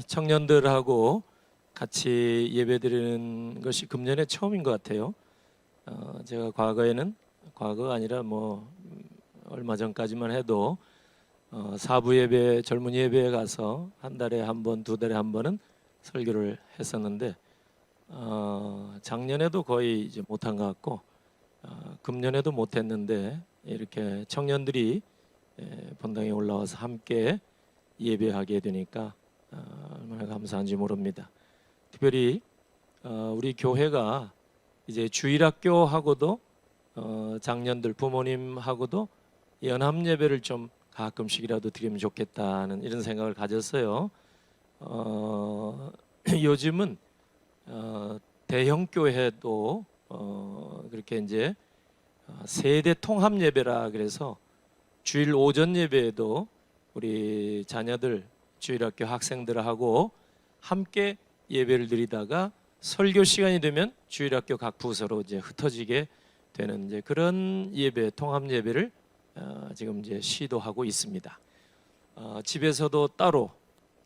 청년들하고 같이 예배드리는 것이 금년에 처음인 것 같아요. 제가 과거가 아니라 얼마 전까지만 해도 사부 예배, 젊은이 예배에 가서 한 달에 한 번, 두 달에 한 번은 설교를 했었는데 작년에도 거의 이제 못한 것 같고 금년에도 못했는데 이렇게 청년들이 본당에 올라와서 함께 예배하게 되니까 얼마나 감사한지 모릅니다. 특별히 우리 교회가 이제 주일학교하고도 장년들 부모님하고도 연합 예배를 좀 가끔씩이라도 드리면 좋겠다는 이런 생각을 가졌어요. 요즘은 대형 교회도 그렇게 이제 세대 통합 예배라 그래서 주일 오전 예배에도 우리 자녀들 주일학교 학생들하고 함께 예배를 드리다가 설교 시간이 되면 주일학교 각 부서로 이제 흩어지게 되는 이제 그런 예배, 통합 예배를 지금 이제 시도하고 있습니다. 집에서도 따로,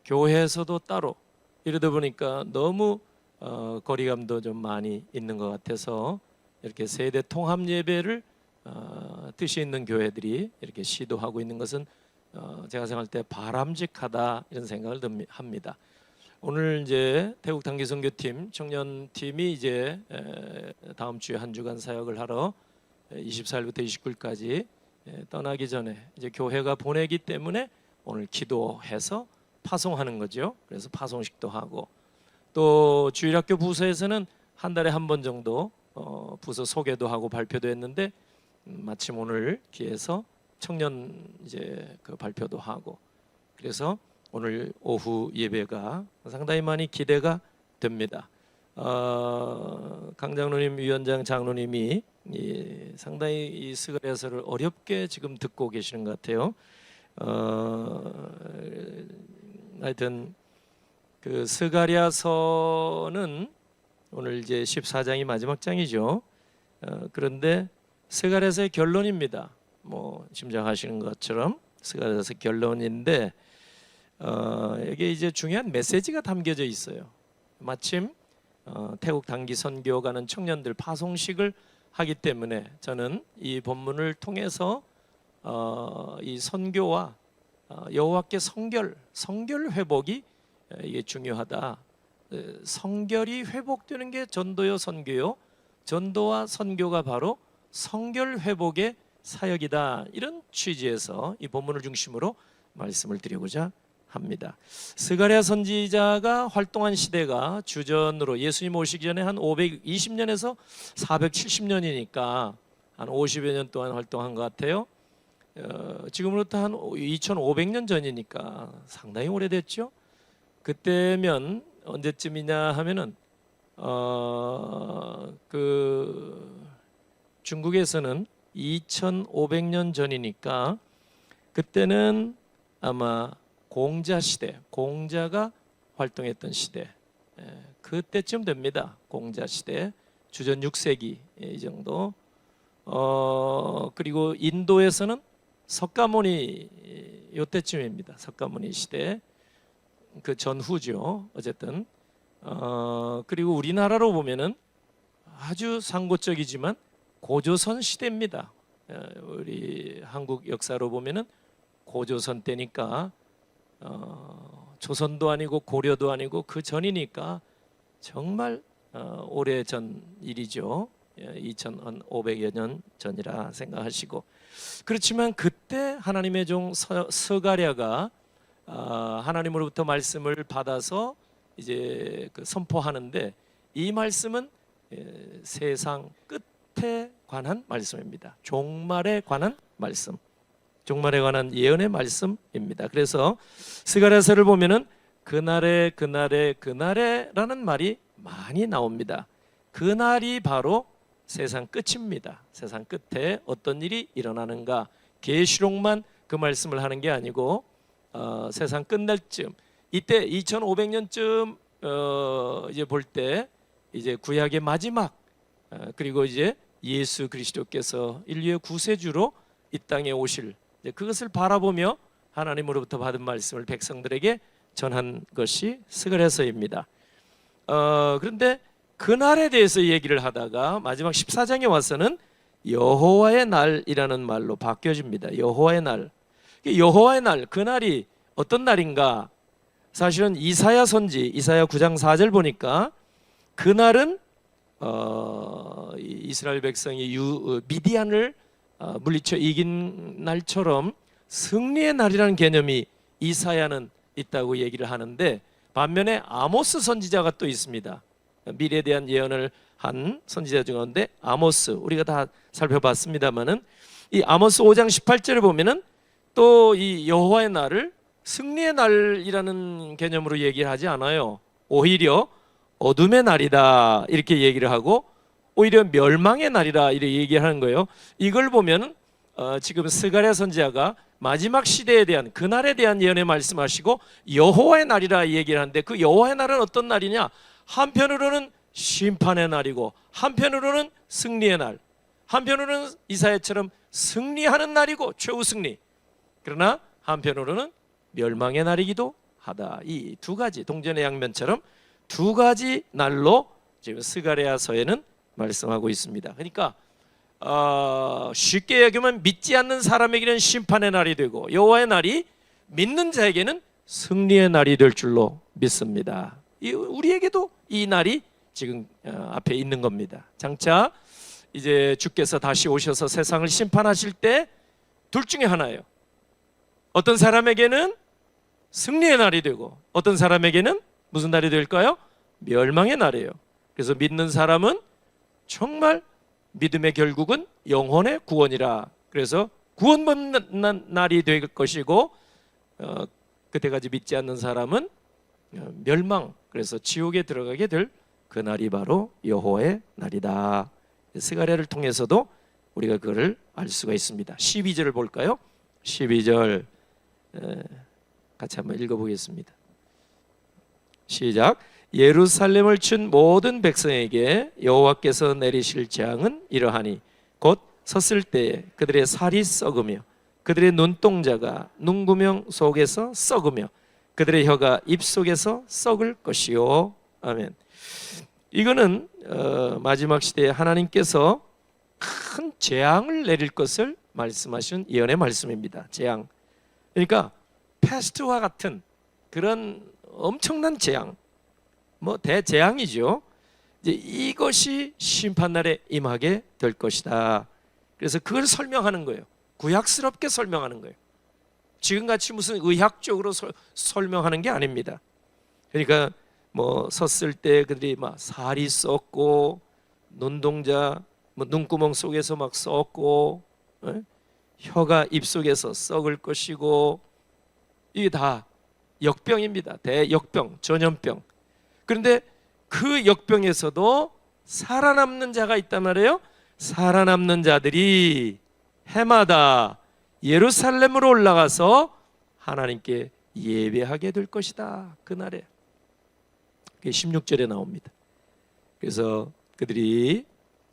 교회에서도 따로 이러다 보니까 너무 거리감도 좀 많이 있는 것 같아서 이렇게 세대 통합 예배를 뜻이 있는 교회들이 이렇게 시도하고 있는 것은 제가 생각할 때 바람직하다 이런 생각을 합니다. 오늘 이제 태국 단기 선교팀 청년팀이 이제 다음 주에 한 주간 사역을 하러 24일부터 29일까지 떠나기 전에 이제 교회가 보내기 때문에 오늘 기도해서 파송하는 거죠. 그래서 파송식도 하고 또 주일학교 부서에서는 한 달에 한 번 정도 부서 소개도 하고 발표도 했는데 마침 오늘 기회에서 청년 이제 그 발표도 하고 그래서 오늘 오후 예배가 상당히 많이 기대가 됩니다. 강 장로님, 위원장 장로님이 상당히 이 스가랴서를 어렵게 지금 듣고 계시는 것 같아요. 하여튼 그 스가랴서는 오늘 이제 14장이 마지막 장이죠. 그런데 스가랴서의 결론입니다. 짐작하시는 것처럼 스가랴서 결론인데 여기에 이제 중요한 메시지가 담겨져 있어요. 마침 태국 단기 선교 가는 청년들 파송식을 하기 때문에 저는 이 본문을 통해서 이 선교와 여호와께 성결 회복이 이게 중요하다. 성결이 회복되는 게 전도요 선교요. 전도와 선교가 바로 성결 회복의 사역이다. 이런 취지에서 이 본문을 중심으로 말씀을 드리고자 합니다. 스가랴 선지자가 활동한 시대가 주전으로 예수님 오시기 전에 한 520년에서 470년이니까 한 50여 년 동안 활동한 것 같아요. 지금으로부터 한 2500년 전이니까 상당히 오래됐죠. 그때면 언제쯤이냐 하면은 그 중국에서는 2500년 전이니까 그때는 아마 공자 시대, 공자가 활동했던 시대, 그때쯤 됩니다. 공자 시대, 주전 6세기 이 정도. 그리고 인도에서는 석가모니 요때쯤입니다. 석가모니 시대 그 전후죠. 어쨌든 그리고 우리나라로 보면은 아주 상고적이지만 고조선 시대입니다. 우리 한국 역사로 보면은 고조선 때니까 조선도 아니고 고려도 아니고 그 전이니까 정말 오래전 일이죠. 2500여 년 전이라 생각하시고 그렇지만 그때 하나님의 종 스가랴가 하나님으로부터 말씀을 받아서 이제 그 선포하는데 이 말씀은 세상 끝에 관한 말씀입니다. 종말에 관한 말씀, 종말에 관한 예언의 말씀입니다. 그래서 스가랴서를 보면은 그날에라는 말이 많이 나옵니다. 그날이 바로 세상 끝입니다. 세상 끝에 어떤 일이 일어나는가 계시록만 그 말씀을 하는 게 아니고 세상 끝날 쯤 이때 2500년쯤 이제 볼 때 이제 구약의 마지막 그리고 이제 예수 그리스도께서 인류의 구세주로 이 땅에 오실 그것을 바라보며 하나님으로부터 받은 말씀을 백성들에게 전한 것이 스가랴서입니다. 그런데 그날에 대해서 얘기를 하다가 마지막 14장에 와서는 여호와의 날이라는 말로 바뀌어집니다. 여호와의 날. 여호와의 날, 그날이 어떤 날인가? 사실은 이사야 선지, 이사야 9장 4절 보니까 그날은 이스라엘 백성이 미디안을 물리쳐 이긴 날처럼 승리의 날이라는 개념이 이사야는 있다고 얘기를 하는데, 반면에 아모스 선지자가 또 있습니다. 미래에 대한 예언을 한 선지자 중인데 아모스, 우리가 다 살펴봤습니다만은 이 아모스 5장 18절에 보면은 또 이 여호와의 날을 승리의 날이라는 개념으로 얘기를 하지 않아요. 오히려 어둠의 날이다 이렇게 얘기를 하고, 오히려 멸망의 날이라 이렇게 얘기하는 거예요. 이걸 보면 지금 스가랴 선지자가 마지막 시대에 대한, 그날에 대한 예언을 말씀하시고 여호와의 날이라 얘기를 하는데, 그 여호와의 날은 어떤 날이냐? 한편으로는 심판의 날이고 한편으로는 승리의 날, 한편으로는 이사야처럼 승리하는 날이고 최후 승리, 그러나 한편으로는 멸망의 날이기도 하다. 이 두 가지, 동전의 양면처럼 두 가지 날로 지금 스가랴서에는 말씀하고 있습니다. 그러니까 쉽게 얘기하면 믿지 않는 사람에게는 심판의 날이 되고 여호와의 날이 믿는 자에게는 승리의 날이 될 줄로 믿습니다. 우리에게도 이 날이 지금 앞에 있는 겁니다. 장차 이제 주께서 다시 오셔서 세상을 심판하실 때 둘 중에 하나예요. 어떤 사람에게는 승리의 날이 되고 어떤 사람에게는 무슨 날이 될까요? 멸망의 날이에요. 그래서 믿는 사람은 정말 믿음의 결국은 영혼의 구원이라, 그래서 구원받는 날이 될 것이고 그때까지 믿지 않는 사람은 멸망, 그래서 지옥에 들어가게 될 그 날이 바로 여호와의 날이다. 스가랴를 통해서도 우리가 그거를 알 수가 있습니다. 12절을 볼까요? 12절 같이 한번 읽어보겠습니다. 시작. 예루살렘을 친 모든 백성에게 여호와께서 내리실 재앙은 이러하니 곧 섰을 때에 그들의 살이 썩으며 그들의 눈동자가 눈구멍 속에서 썩으며 그들의 혀가 입 속에서 썩을 것이요. 아멘. 이거는 마지막 시대에 하나님께서 큰 재앙을 내릴 것을 말씀하신 예언의 말씀입니다. 재앙. 그러니까 패스트와 같은 그런 엄청난 재앙, 뭐 대재앙이죠. 이제 이것이 심판날에 임하게 될 것이다. 그래서 그걸 설명하는 거예요. 구약스럽게 설명하는 거예요. 지금같이 무슨 의학적으로 설명하는 게 아닙니다. 그러니까 뭐 섰을 때 그들이 막 살이 썩고 눈동자, 뭐 눈구멍 속에서 막 썩고 혀가 입 속에서 썩을 것이고, 이게 다 역병입니다. 대역병, 전염병. 그런데 그 역병에서도 살아남는 자가 있단 말이에요. 살아남는 자들이 해마다 예루살렘으로 올라가서 하나님께 예배하게 될 것이다. 그날에. 그게 16절에 나옵니다. 그래서 그들이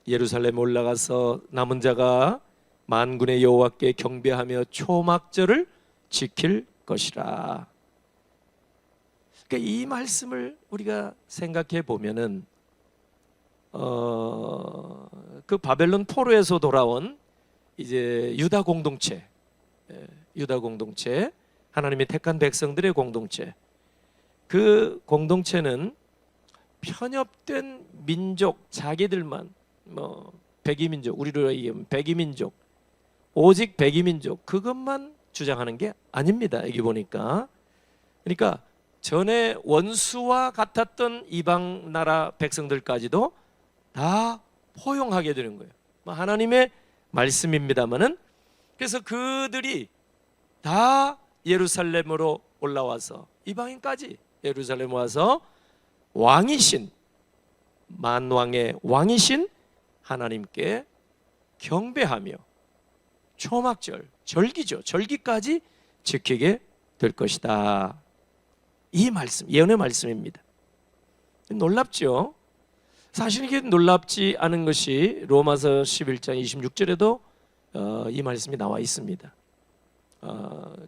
예루살렘에 올라가서 남은 자가 만군의 여호와께 경배하며 초막절을 지킬 것이라. 그러니까 이 말씀을 우리가 생각해 보면은 그 바벨론 포로에서 돌아온 이제 유다 공동체, 하나님이 택한 백성들의 공동체, 그 공동체는 편협된 민족, 자기들만 뭐 백이민족, 우리로 얘기하면 백이민족, 오직 백이민족, 그것만 주장하는 게 아닙니다. 여기 보니까. 그러니까 전에 원수와 같았던 이방 나라 백성들까지도 다 포용하게 되는 거예요. 하나님의 말씀입니다만은, 그래서 그들이 다 예루살렘으로 올라와서, 이방인까지 예루살렘 와서 왕이신, 만왕의 왕이신 하나님께 경배하며 초막절, 절기죠, 절기까지 지키게 될 것이다. 이 말씀, 예언의 말씀입니다. 놀랍죠? 사실 이게 놀랍지 않은 것이 로마서 11장 26절에도 이 말씀이 나와 있습니다.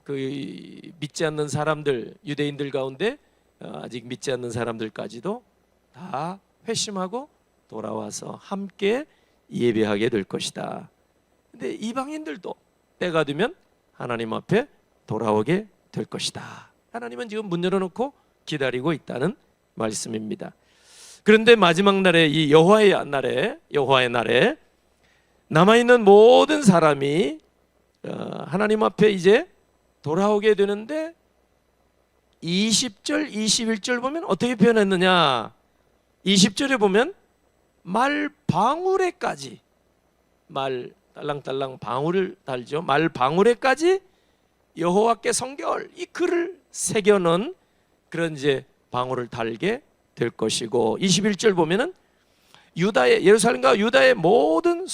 그 믿지 않는 사람들, 유대인들 가운데 아직 믿지 않는 사람들까지도 다 회심하고 돌아와서 함께 예배하게 될 것이다. 근데 이방인들도 때가 되면 하나님 앞에 돌아오게 될 것이다. 하나님은 지금 문 열어놓고 기다리고 있다는 말씀입니다. 그런데 마지막 날에, 이 여호와의 날에 남아있는 모든 사람이 하나님 앞에 이제 돌아오게 되는데 20절, 21절 보면 어떻게 표현했느냐? 20절에 보면 말 방울에까지, 말 딸랑딸랑 방울을 달죠. 말 방울에까지 여호와께 성결, 이 글을 새겨놓은 그런 이제 방울을 달게 될 것이고, 21절 보면은 예루살렘과 유다의 모든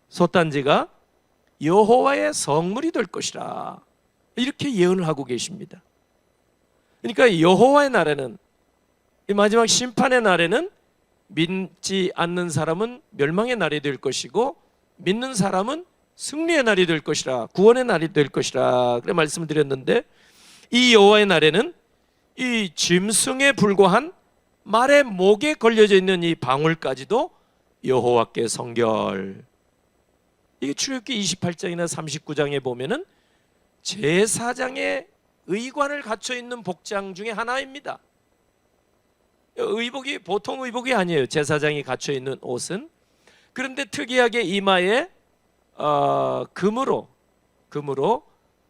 솥단지가 여호와의 성물이 될 것이라, 이렇게 예언을 하고 계십니다. 그러니까 여호와의 날에는, 이 마지막 심판의 날에는 믿지 않는 사람은 멸망의 날이 될 것이고 믿는 사람은 승리의 날이 될 것이라, 구원의 날이 될 것이라 그래 말씀을 드렸는데, 이 여호와의 날에는 이 짐승에 불과한 말의 목에 걸려져 있는 이 방울까지도 여호와께 성결. 이게 출애굽기 28장이나 39장에 보면은 제사장의 의관을 갖춰 있는 복장 중에 하나입니다. 의복이 보통 의복이 아니에요, 제사장이 갖춰 있는 옷은. 그런데 특이하게 이마에 금으로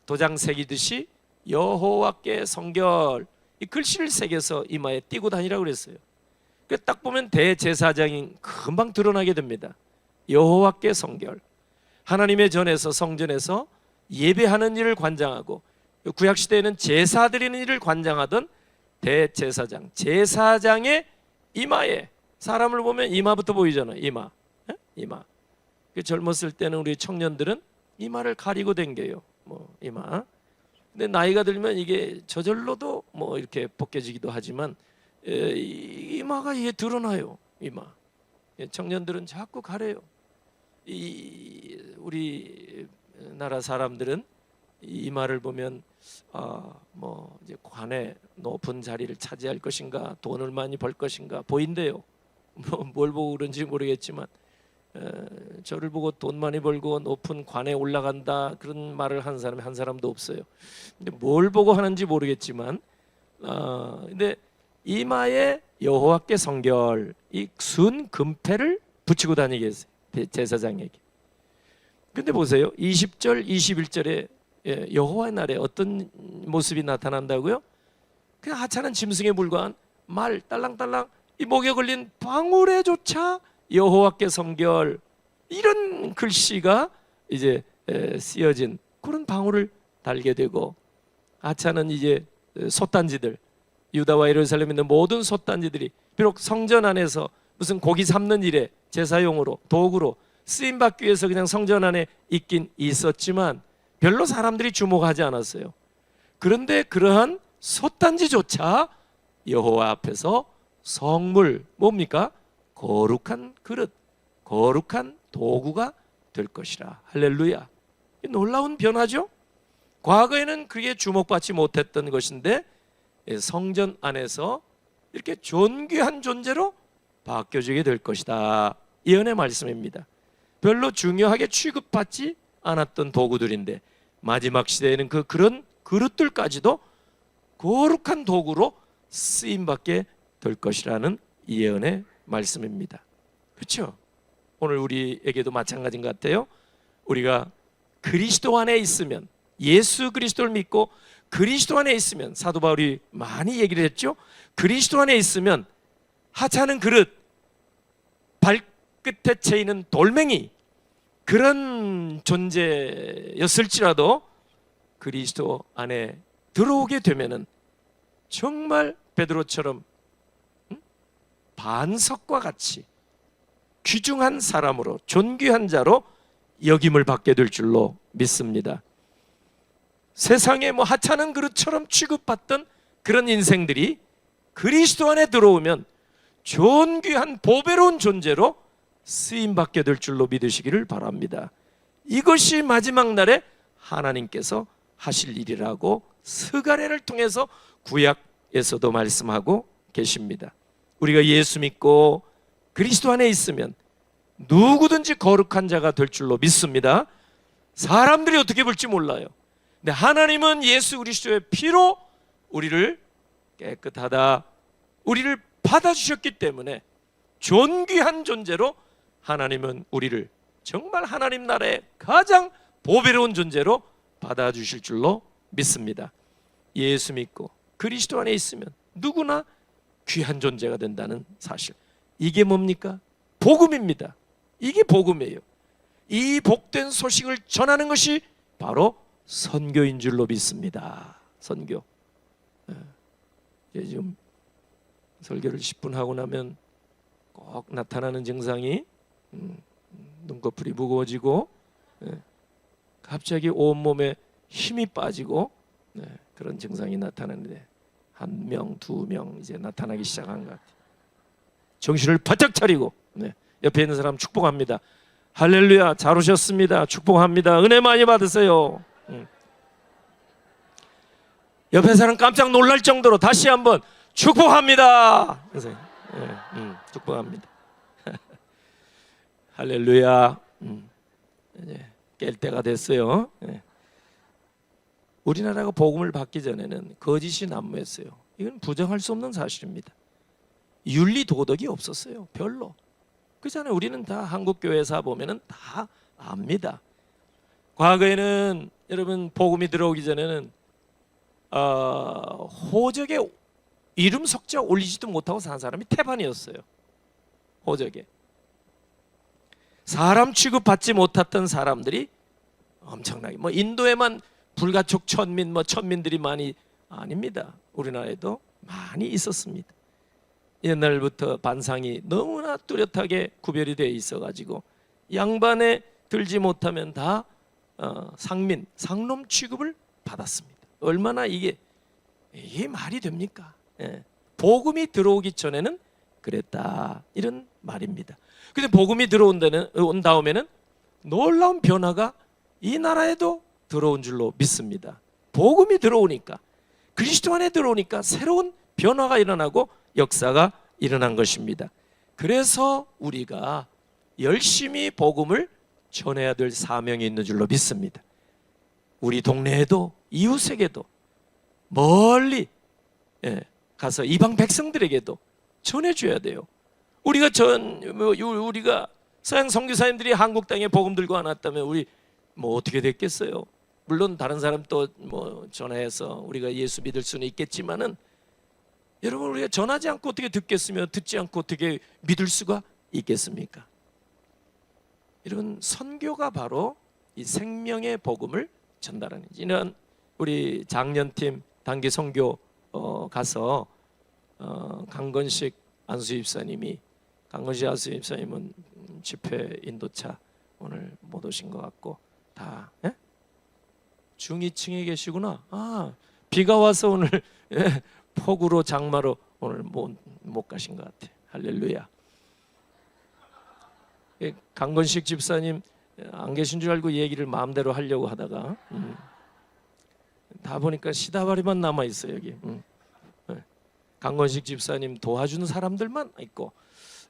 도장 새기듯이 여호와께 성결, 이 글씨를 새겨서 이마에 띄고 다니라고 그랬어요. 딱 보면 대제사장이 금방 드러나게 됩니다. 여호와께 성결, 하나님의 전에서, 성전에서 예배하는 일을 관장하고, 구약 시대에는 제사 드리는 일을 관장하던 대제사장, 제사장의 이마에, 사람을 보면 이마부터 보이잖아요. 이마. 젊었을 때는 우리 청년들은 이마를 가리고 댕겨요. 이마. 근데 나이가 들면 이게 저절로도 이렇게 벗겨지기도 하지만 이마가 이게 드러나요. 이마. 청년들은 자꾸 가려요. 우리 나라 사람들은 이마를 보면 이제 관에 높은 자리를 차지할 것인가, 돈을 많이 벌 것인가 보인대요. 뭘 보고 그런지 모르겠지만 저를 보고 돈 많이 벌고 높은 관에 올라간다 그런 말을 하는 사람이 한 사람도 없어요. 근데 뭘 보고 하는지 모르겠지만 근데 이마에 여호와께 성결, 이 순 금패를 붙이고 다니게 했어요, 제사장에게. 근데 보세요, 20절 21절에 여호와의 날에 어떤 모습이 나타난다고요? 그냥 하찮은 짐승에 불과한 말 딸랑딸랑 이 목에 걸린 방울에조차 여호와께 성결, 이런 글씨가 이제 쓰여진 그런 방울을 달게 되고, 하찮은 이제 솥단지들, 유다와 예루살렘에 있는 모든 솥단지들이 비록 성전 안에서 무슨 고기 삶는 일에 제사용으로 도구로 쓰임 받기 위해서 그냥 성전 안에 있긴 있었지만 별로 사람들이 주목하지 않았어요. 그런데 그러한 솥단지조차 여호와 앞에서 성물, 뭡니까? 거룩한 그릇, 거룩한 도구가 될 것이라. 할렐루야. 놀라운 변화죠. 과거에는 그게 주목받지 못했던 것인데 성전 안에서 이렇게 존귀한 존재로 바뀌어지게 될 것이다. 예언의 말씀입니다. 별로 중요하게 취급받지 않았던 도구들인데 마지막 시대에는 그런 그릇들까지도 거룩한 도구로 쓰임받게 될 것이라는 예언의 말씀입니다. 그렇죠? 오늘 우리에게도 마찬가지인 것 같아요. 우리가 그리스도 안에 있으면, 예수 그리스도를 믿고 그리스도 안에 있으면, 사도 바울이 많이 얘기를 했죠. 그리스도 안에 있으면 하찮은 그릇, 발끝에 채이는 돌멩이, 그런 존재였을지라도 그리스도 안에 들어오게 되면은 정말 베드로처럼 반석과 같이 귀중한 사람으로, 존귀한 자로 여김을 받게 될 줄로 믿습니다. 세상에 하찮은 그릇처럼 취급받던 그런 인생들이 그리스도 안에 들어오면 존귀한 보배로운 존재로 쓰임받게 될 줄로 믿으시기를 바랍니다. 이것이 마지막 날에 하나님께서 하실 일이라고 스가랴를 통해서 구약에서도 말씀하고 계십니다. 우리가 예수 믿고 그리스도 안에 있으면 누구든지 거룩한 자가 될 줄로 믿습니다. 사람들이 어떻게 볼지 몰라요. 근데 하나님은 예수 그리스도의 피로 우리를 깨끗하다, 우리를 받아주셨기 때문에 존귀한 존재로 하나님은 우리를 정말 하나님 나라의 가장 보배로운 존재로 받아주실 줄로 믿습니다. 예수 믿고 그리스도 안에 있으면 누구나 귀한 존재가 된다는 사실, 이게 뭡니까? 복음입니다. 이게 복음이에요. 이 복된 소식을 전하는 것이 바로 선교인 줄로 믿습니다. 선교. 지금 설교를 10분 하고 나면 꼭 나타나는 증상이 눈꺼풀이 무거워지고 갑자기 온몸에 힘이 빠지고 그런 증상이 나타나는데, 한 명, 두 명 이제 나타나기 시작한 것 같아요. 정신을 바짝 차리고 옆에 있는 사람 축복합니다. 할렐루야, 잘 오셨습니다. 축복합니다. 은혜 많이 받으세요. 옆에 사람 깜짝 놀랄 정도로 다시 한번 축복합니다. 축복합니다. 할렐루야. 이제 깰 때가 됐어요. 우리나라가 복음을 받기 전에는 거짓이 난무했어요. 이건 부정할 수 없는 사실입니다. 윤리 도덕이 없었어요. 별로. 그렇잖아요. 우리는 다 한국 교회사 보면은 다 압니다. 과거에는 여러분 복음이 들어오기 전에는 호적에 이름 석자 올리지도 못하고 산 사람이 태반이었어요. 호적에 사람 취급받지 못했던 사람들이 엄청나게, 뭐 인도에만 불가촉 천민, 천민들이 많이, 아닙니다. 우리나라에도 많이 있었습니다. 옛날부터 반상이 너무나 뚜렷하게 구별이 되어 있어가지고 양반에 들지 못하면 다 상민, 상놈 취급을 받았습니다. 얼마나 이게 말이 됩니까? 복음이 들어오기 전에는 그랬다, 이런 말입니다. 근데 복음이 온 다음에는 놀라운 변화가 이 나라에도 들어온 줄로 믿습니다. 복음이 들어오니까, 그리스도 안에 들어오니까 새로운 변화가 일어나고 역사가 일어난 것입니다. 그래서 우리가 열심히 복음을 전해야 될 사명이 있는 줄로 믿습니다. 우리 동네에도 이웃에게도 멀리 가서 이방 백성들에게도 전해줘야 돼요. 우리가 서양 선교사님들이 한국 땅에 복음 들고 안 왔다면 우리 뭐 어떻게 됐겠어요? 물론 다른 사람 또 뭐 전화해서 우리가 예수 믿을 수는 있겠지만은, 여러분 우리가 전하지 않고 어떻게 듣겠으며 듣지 않고 어떻게 믿을 수가 있겠습니까? 여러분 선교가 바로 이 생명의 복음을 전달하는, 이런 우리 작년팀 단기 선교 가서 강건식 안수 집사님이, 강건식 안수 집사님은 집회 인도차 오늘 못 오신 것 같고 다 중위층에 계시구나. 비가 와서 오늘 폭우로 장마로 오늘 못 가신 것 같아. 할렐루야. 강건식 집사님 안 계신 줄 알고 얘기를 마음대로 하려고 하다가 다 보니까 시다바리만 남아 있어요 여기. 강건식 집사님 도와주는 사람들만 있고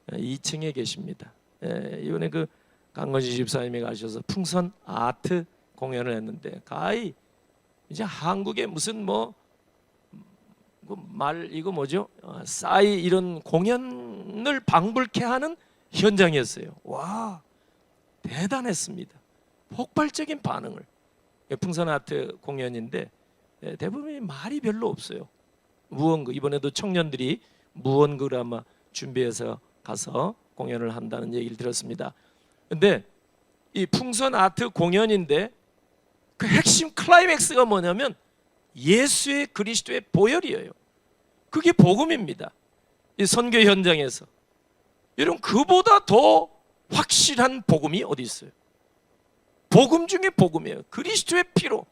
2층에 계십니다. 이번에 그 강건식 집사님이 가셔서 풍선 아트 공연을 했는데, 가히 이제 한국에 무슨 이거 뭐죠? 싸이 이런 공연을 방불케 하는 현장이었어요. 와, 대단했습니다. 폭발적인 반응을. 풍선 아트 공연인데 대부분이 말이 별로 없어요. 무언극, 이번에도 청년들이 무언극을 아마 준비해서 가서 공연을 한다는 얘기를 들었습니다. 근데 이 풍선 아트 공연인데 그 핵심 클라이맥스가 뭐냐면 예수의 그리스도의 보혈이에요. 그게 복음입니다. 이 선교 현장에서 여러분, 그보다 더 확실한 복음이 어디 있어요? 복음 중에 복음이에요. 그리스도의 피로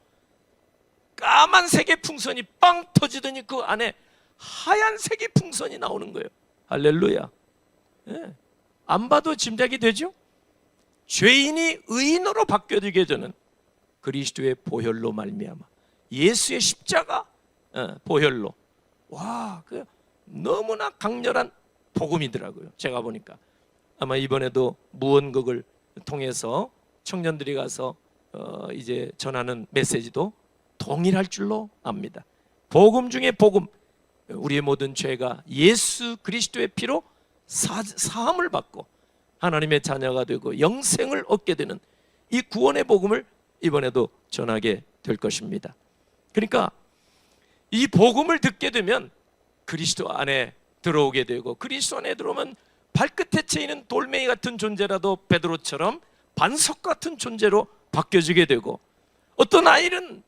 까만색의 풍선이 빵 터지더니 그 안에 하얀색의 풍선이 나오는 거예요. 할렐루야. 안 봐도 짐작이 되죠? 죄인이 의인으로 바뀌어지게 되는 그리스도의 보혈로 말미암아, 예수의 십자가 보혈로. 와, 그 너무나 강렬한 복음이더라고요. 제가 보니까 아마 이번에도 무언극을 통해서 청년들이 가서 이제 전하는 메시지도 동일할 줄로 압니다. 복음 중에 복음, 우리의 모든 죄가 예수 그리스도의 피로 사함을 받고 하나님의 자녀가 되고 영생을 얻게 되는 이 구원의 복음을 이번에도 전하게 될 것입니다. 그러니까 이 복음을 듣게 되면 그리스도 안에 들어오게 되고, 그리스도 안에 들어오면 발끝에 채이는 돌멩이 같은 존재라도 베드로처럼 반석 같은 존재로 바뀌어지게 되고, 어떤 아이는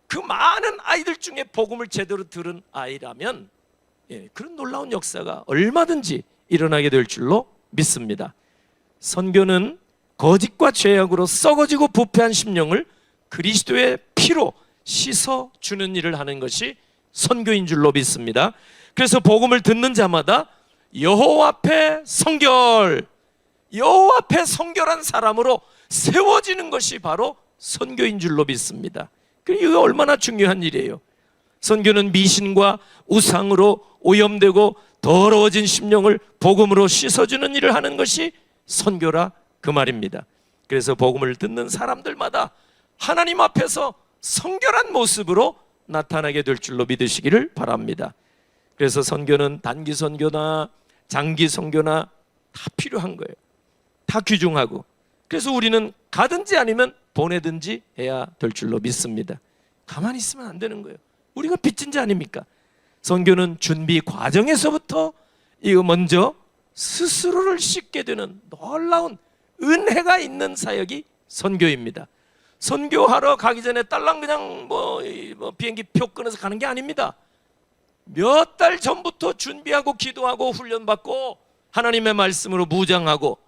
그 많은 아이들 중에 복음을 제대로 들은 아이라면 그런 놀라운 역사가 얼마든지 일어나게 될 줄로 믿습니다. 선교는 거짓과 죄악으로 썩어지고 부패한 심령을 그리스도의 피로 씻어주는 일을 하는 것이 선교인 줄로 믿습니다. 그래서 복음을 듣는 자마다 여호와 앞에 성결, 여호와 앞에 성결한 사람으로 세워지는 것이 바로 선교인 줄로 믿습니다. 이게 얼마나 중요한 일이에요. 선교는 미신과 우상으로 오염되고 더러워진 심령을 복음으로 씻어주는 일을 하는 것이 선교라 그 말입니다. 그래서 복음을 듣는 사람들마다 하나님 앞에서 성결한 모습으로 나타나게 될 줄로 믿으시기를 바랍니다. 그래서 선교는 단기 선교나 장기 선교나 다 필요한 거예요. 다 귀중하고, 그래서 우리는 가든지 아니면 보내든지 해야 될 줄로 믿습니다. 가만히 있으면 안 되는 거예요. 우리가 빚진 자 아닙니까? 선교는 준비 과정에서부터 이거 먼저 스스로를 씻게 되는 놀라운 은혜가 있는 사역이 선교입니다. 선교하러 가기 전에 딸랑 그냥 비행기 표 끊어서 가는 게 아닙니다. 몇 달 전부터 준비하고 기도하고 훈련받고 하나님의 말씀으로 무장하고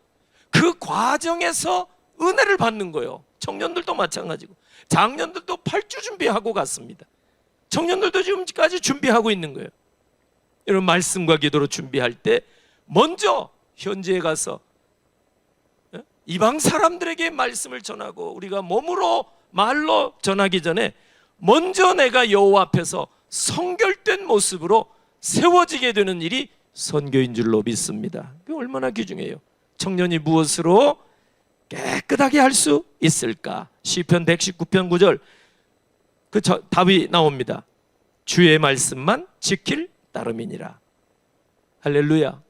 그 과정에서 은혜를 받는 거예요. 청년들도 마찬가지고 장년들도 8주 준비하고 갔습니다. 청년들도 지금까지 준비하고 있는 거예요. 이런 말씀과 기도로 준비할 때 먼저 현지에 가서 이방 사람들에게 말씀을 전하고 우리가 몸으로 말로 전하기 전에 먼저 내가 여호와 앞에서 성결된 모습으로 세워지게 되는 일이 선교인 줄로 믿습니다. 그게 얼마나 귀중해요. 청년이 무엇으로 깨끗하게 할 수 있을까? 시편 119편 9절 그 답이 나옵니다. 주의 말씀만 지킬 따름이니라. 할렐루야.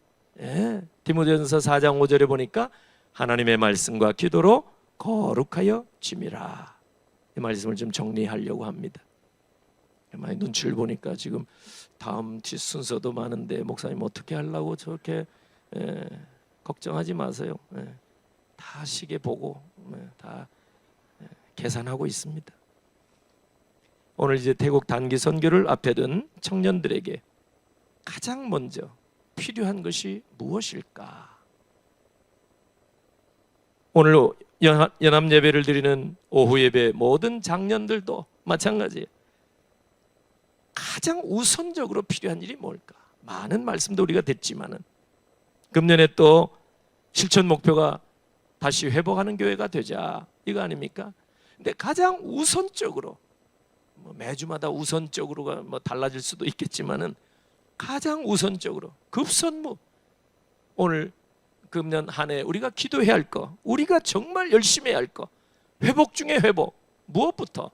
디모데전서 4장 5절에 보니까 하나님의 말씀과 기도로 거룩하여 짐이라. 이 말씀을 좀 정리하려고 합니다. 많이 눈치를 보니까 지금 다음 뒤 순서도 많은데 목사님 어떻게 하려고 저렇게 걱정하지 마세요. 다 시계 보고 다 계산하고 있습니다. 오늘 이제 태국 단기 선교를 앞에 둔 청년들에게 가장 먼저 필요한 것이 무엇일까? 오늘 연합 예배를 드리는 오후 예배 모든 장년들도 마찬가지예요. 가장 우선적으로 필요한 일이 뭘까? 많은 말씀도 우리가 듣지만은 금년에 또 실천 목표가 다시 회복하는 교회가 되자 이거 아닙니까? 근데 가장 우선적으로 매주마다 우선적으로가 달라질 수도 있겠지만은 가장 우선적으로 급선무, 오늘 금년 한 해 우리가 기도해야 할 거, 우리가 정말 열심히 해야 할 거, 회복 중에 회복. 무엇부터?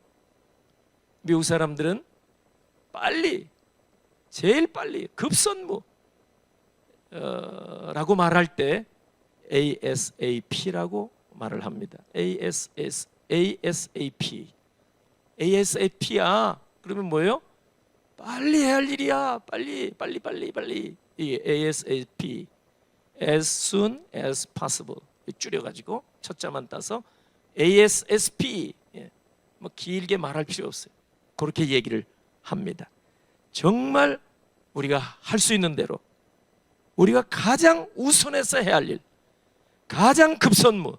미국 사람들은 빨리, 제일 빨리 급선무 라고 말할 때 ASAP라고 말을 합니다. ASAP야. 그러면 뭐예요? 빨리 해야 할 일이야. 빨리. 이게 ASAP, as soon as possible 줄여가지고 첫자만 따서 ASSP. 길게 말할 필요 없어요. 그렇게 얘기를 합니다. 정말 우리가 할 수 있는 대로 우리가 가장 우선해서 해야 할 일, 가장 급선무.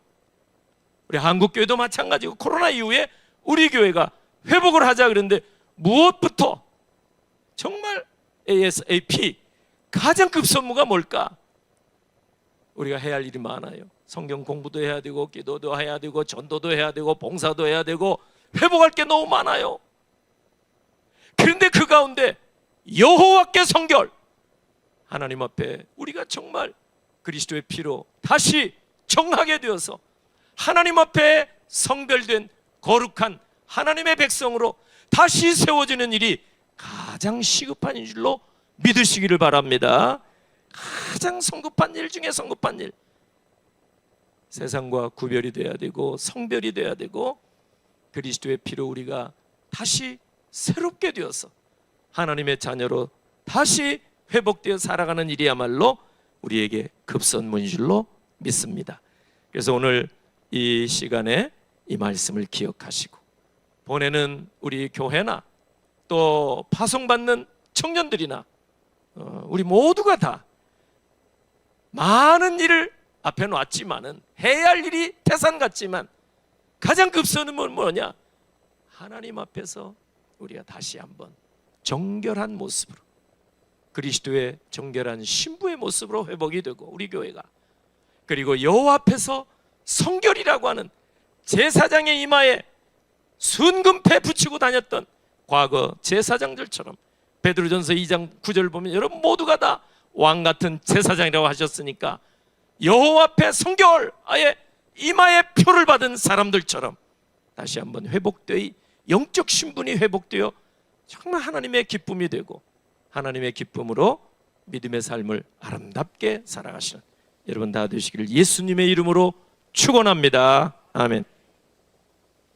우리 한국교회도 마찬가지고 코로나 이후에 우리 교회가 회복을 하자 그랬는데 무엇부터? 정말 ASAP 가장 급선무가 뭘까? 우리가 해야 할 일이 많아요. 성경 공부도 해야 되고 기도도 해야 되고 전도도 해야 되고 봉사도 해야 되고 회복할 게 너무 많아요. 그런데 그 가운데 여호와께 성결, 하나님 앞에 우리가 정말 그리스도의 피로 다시 정하게 되어서 하나님 앞에 성별된 거룩한 하나님의 백성으로 다시 세워지는 일이 가장 시급한 줄로 믿으시기를 바랍니다. 가장 성급한 일 중에 성급한 일, 세상과 구별이 돼야 되고 성별이 돼야 되고 그리스도의 피로 우리가 다시 새롭게 되어서 하나님의 자녀로 다시 회복되어 살아가는 일이야말로 우리에게 급선무인 줄로 믿습니다. 그래서 오늘 이 시간에 이 말씀을 기억하시고 보내는 우리 교회나 또 파송받는 청년들이나 우리 모두가 다 많은 일을 앞에 놨지만은 해야 할 일이 태산 같지만 가장 급선무는 뭐냐? 하나님 앞에서 우리가 다시 한번 정결한 모습으로 그리스도의 정결한 신부의 모습으로 회복이 되고 우리 교회가 그리고 여호와 앞에서 성결이라고 하는 제사장의 이마에 순금패 붙이고 다녔던 과거 제사장들처럼 베드로전서 2장 9절 보면 여러분 모두가 다 왕같은 제사장이라고 하셨으니까 여호와 앞에 성결 아예 이마에 표를 받은 사람들처럼 다시 한번 회복되어 영적 신분이 회복되어 정말 하나님의 기쁨이 되고 하나님의 기쁨으로 믿음의 삶을 아름답게 살아가시는 여러분 다 되시기를 예수님의 이름으로 축원합니다. 아멘.